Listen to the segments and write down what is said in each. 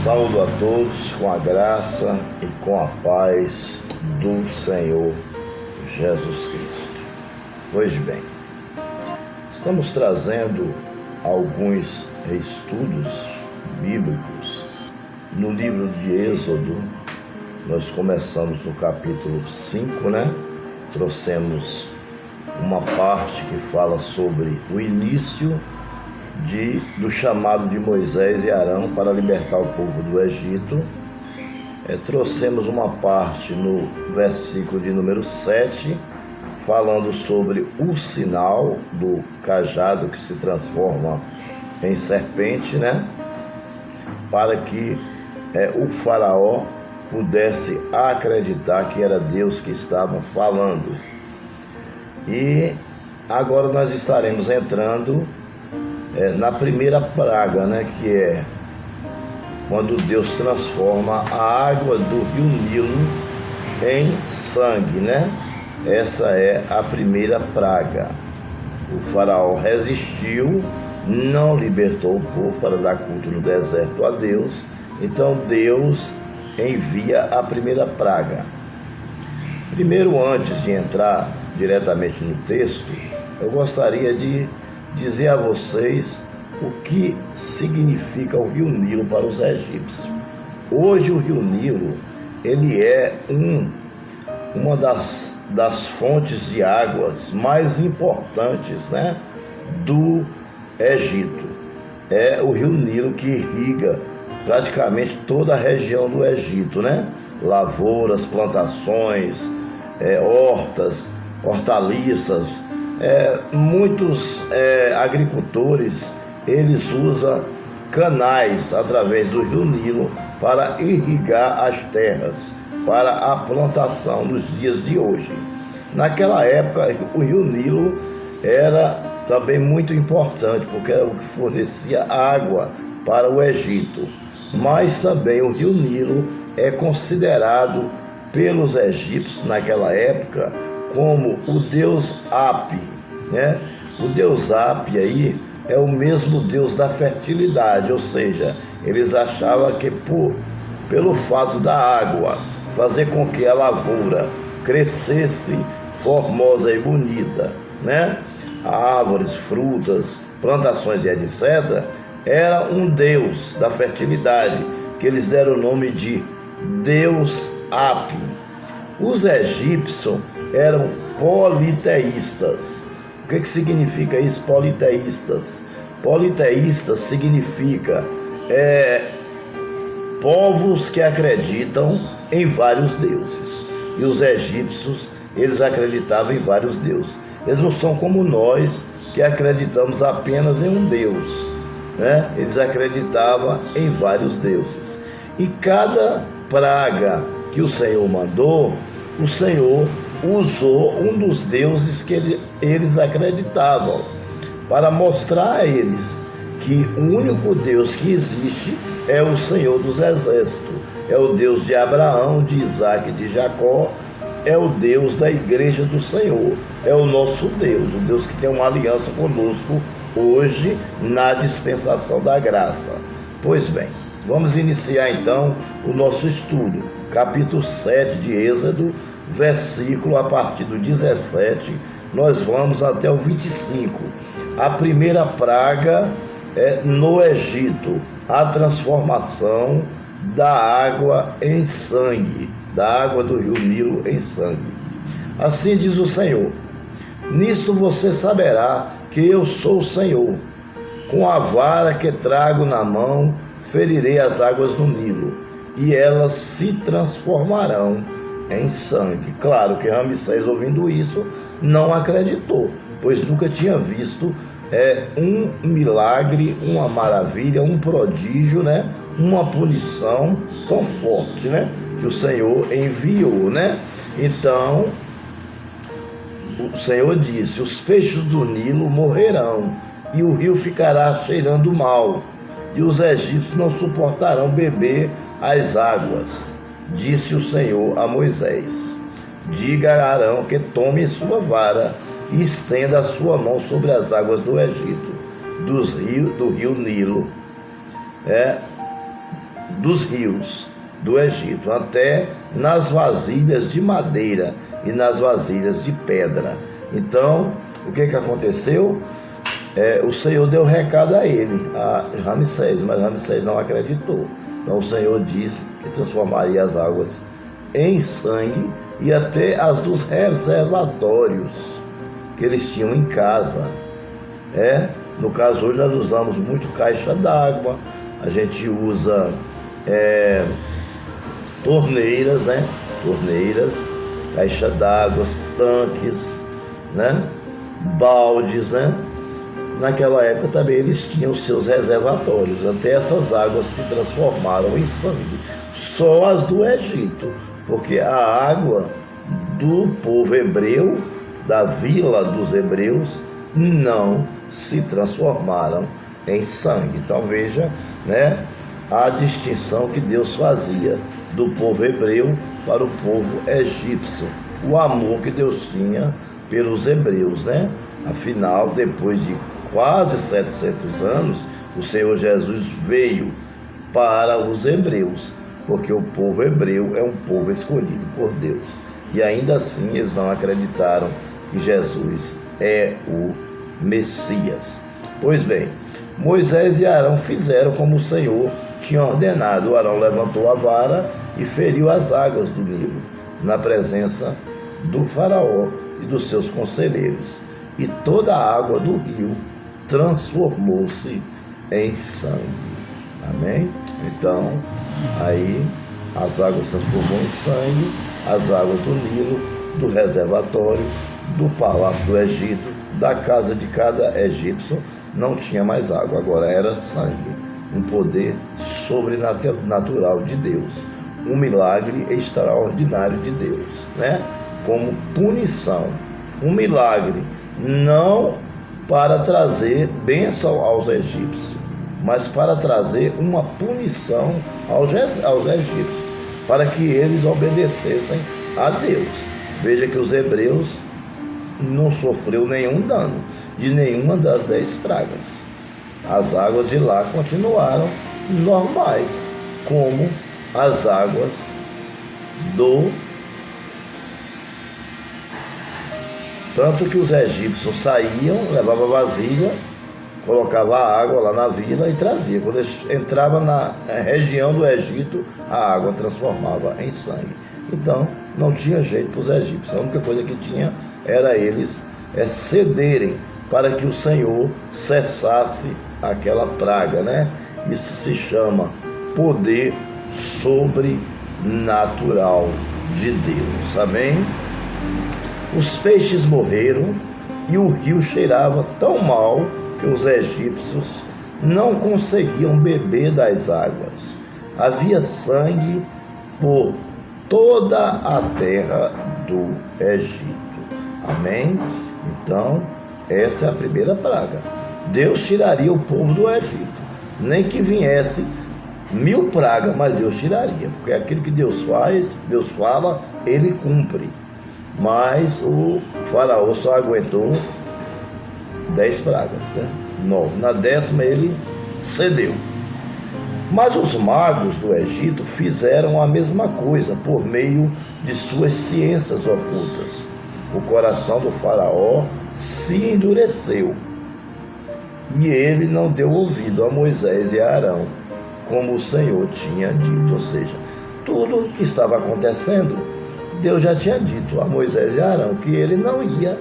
Saúdo a todos com a graça e com a paz do Senhor Jesus Cristo. Pois bem, estamos trazendo alguns estudos bíblicos no livro de Êxodo. Nós começamos no capítulo 5, Trouxemos uma parte que fala sobre o início do chamado de Moisés e Arão para libertar o povo do Egito. Trouxemos uma parte no versículo de número 7, falando sobre o sinal do cajado que se transforma em serpente, para que o faraó pudesse acreditar que era Deus que estava falando. E agora nós estaremos entrando na primeira praga, que é quando Deus transforma a água do rio Nilo em sangue, Essa é a primeira praga. O faraó resistiu, não libertou o povo para dar culto no deserto a Deus. Então Deus envia a primeira praga. Primeiro, antes de entrar diretamente no texto, eu gostaria de dizer a vocês o que significa o rio Nilo para os egípcios. Hoje o rio Nilo, ele é uma das fontes de águas mais importantes, do Egito. É o rio Nilo que irriga praticamente toda a região do Egito, Lavouras, plantações, hortas, hortaliças. Muitos agricultores, eles usam canais através do rio Nilo para irrigar as terras, para a plantação nos dias de hoje. Naquela época, o rio Nilo era também muito importante, porque era o que fornecia água para o Egito. Mas também o rio Nilo é considerado pelos egípcios naquela época como o deus Hapi, O deus Hapi aí é o mesmo deus da fertilidade, ou seja, eles achavam que pelo fato da água fazer com que a lavoura crescesse formosa e bonita, árvores, frutas, plantações e etc., era um deus da fertilidade, que eles deram o nome de deus Hapi. Os egípcios eram politeístas. O que significa isso, politeístas? Politeístas significa povos que acreditam em vários deuses. E os egípcios, eles acreditavam em vários deuses. Eles não são como nós, que acreditamos apenas em um Deus, Eles acreditavam em vários deuses. E cada praga que o Senhor mandou, o Senhor usou um dos deuses que eles acreditavam, para mostrar a eles que o único Deus que existe é o Senhor dos Exércitos, é o Deus de Abraão, de Isaac e de Jacó, é o Deus da igreja do Senhor, é o nosso Deus, o Deus que tem uma aliança conosco hoje na dispensação da graça. Pois bem, vamos iniciar então o nosso estudo, capítulo 7 de Êxodo, versículo a partir do 17, nós vamos até o 25. A primeira praga é no Egito, a transformação da água em sangue, da água do rio Nilo em sangue. Assim diz o Senhor: nisto você saberá que eu sou o Senhor. Com a vara que trago na mão, ferirei as águas do Nilo, e elas se transformarão em sangue. Claro que Ramsés, ouvindo isso, não acreditou, pois nunca tinha visto um milagre, uma maravilha, um prodígio, uma punição tão forte, que o Senhor enviou, Então, o Senhor disse: os peixes do Nilo morrerão, e o rio ficará cheirando mal, e os egípcios não suportarão beber as águas. Disse o Senhor a Moisés: diga a Arão que tome sua vara e estenda a sua mão sobre as águas do Egito, do rio Nilo, dos rios do Egito, até nas vasilhas de madeira e nas vasilhas de pedra. Então, o que aconteceu? O Senhor deu recado a ele, a Ramsés, mas Ramsés não acreditou. Então o Senhor disse que transformaria as águas em sangue e até as dos reservatórios que eles tinham em casa. No caso, hoje nós usamos muito caixa d'água, a gente usa torneiras, torneiras, caixa d'água, tanques, baldes, Naquela época também eles tinham os seus reservatórios, até essas águas se transformaram em sangue, só as do Egito, porque a água do povo hebreu, da vila dos hebreus, não se transformaram em sangue. Então veja, a distinção que Deus fazia do povo hebreu para o povo egípcio, o amor que Deus tinha pelos hebreus, Afinal, depois de quase 700 anos, o Senhor Jesus veio para os hebreus, porque o povo hebreu é um povo escolhido por Deus. E ainda assim eles não acreditaram que Jesus é o Messias. Pois bem, Moisés e Arão fizeram como o Senhor tinha ordenado. Arão levantou a vara e feriu as águas do Nilo, na presença do faraó e dos seus conselheiros. E toda a água do rio transformou-se em sangue. Amém? Então, aí as águas transformou em sangue, as águas do Nilo, do reservatório, do palácio do Egito, da casa de cada egípcio, não tinha mais água, agora era sangue. Um poder sobrenatural de Deus, um milagre extraordinário de Deus, Como punição, um milagre não para trazer bênção aos egípcios, mas para trazer uma punição aos egípcios, para que eles obedecessem a Deus. Veja que os hebreus não sofreu nenhum dano de nenhuma das 10 pragas. As águas de lá continuaram normais, como as águas do... Tanto que os egípcios saíam, levavam vasilha, colocava a água lá na vila e trazia. Quando entrava na região do Egito, a água transformava em sangue. Então, não tinha jeito para os egípcios. A única coisa que tinha era eles cederem para que o Senhor cessasse aquela praga, Isso se chama poder sobrenatural de Deus. Amém? Os peixes morreram e o rio cheirava tão mal que os egípcios não conseguiam beber das águas. Havia sangue por toda a terra do Egito. Amém? Então, essa é a primeira praga. Deus tiraria o povo do Egito. Nem que viesse 1000 pragas, mas Deus tiraria. Porque aquilo que Deus faz, Deus fala, Ele cumpre. Mas o faraó só aguentou 10 pragas, 9. Na 10ª ele cedeu. Mas os magos do Egito fizeram a mesma coisa por meio de suas ciências ocultas. O coração do faraó se endureceu e ele não deu ouvido a Moisés e a Arão, como o Senhor tinha dito. Ou seja, tudo o que estava acontecendo, Deus já tinha dito a Moisés e a Arão que ele não ia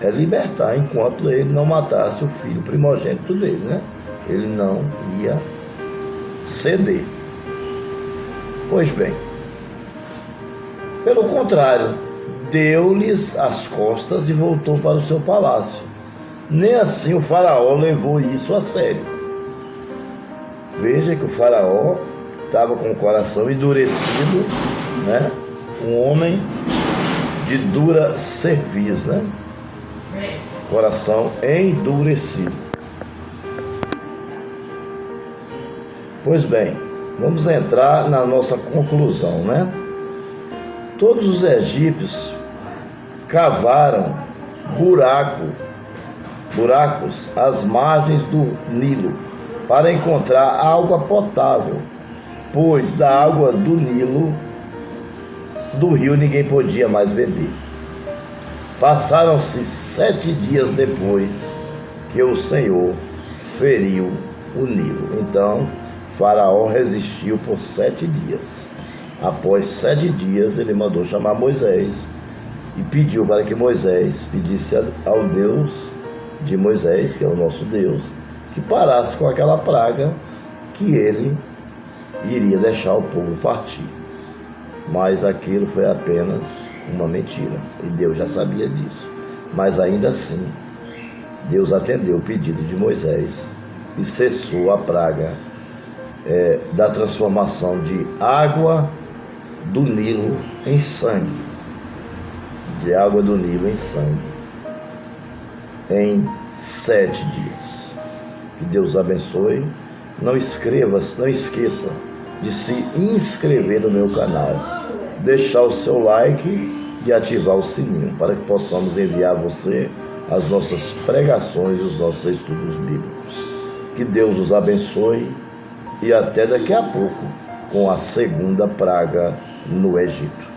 libertar enquanto ele não matasse o filho primogênito dele, Ele não ia ceder. Pois bem, pelo contrário, deu-lhes as costas e voltou para o seu palácio. Nem assim o faraó levou isso a sério. Veja que o faraó estava com o coração endurecido, Um homem de dura cerviz, Coração endurecido. Pois bem, vamos entrar na nossa conclusão, Todos os egípcios cavaram buracos às margens do Nilo para encontrar água potável, pois da água do Nilo, do rio, ninguém podia mais beber. Passaram-se 7 dias depois que o Senhor feriu o Nilo. Então, Faraó resistiu por 7 dias. Após 7 dias, ele mandou chamar Moisés e pediu para que Moisés pedisse ao Deus de Moisés, que é o nosso Deus, que parasse com aquela praga, que ele iria deixar o povo partir. Mas aquilo foi apenas uma mentira, e Deus já sabia disso. Mas ainda assim, Deus atendeu o pedido de Moisés e cessou a praga da transformação de água do Nilo em sangue. De água do Nilo em sangue. Em 7 dias. Que Deus abençoe. Não esqueça de se inscrever no meu canal, deixar o seu like e ativar o sininho para que possamos enviar a você as nossas pregações e os nossos estudos bíblicos. Que Deus os abençoe e até daqui a pouco com a segunda praga no Egito.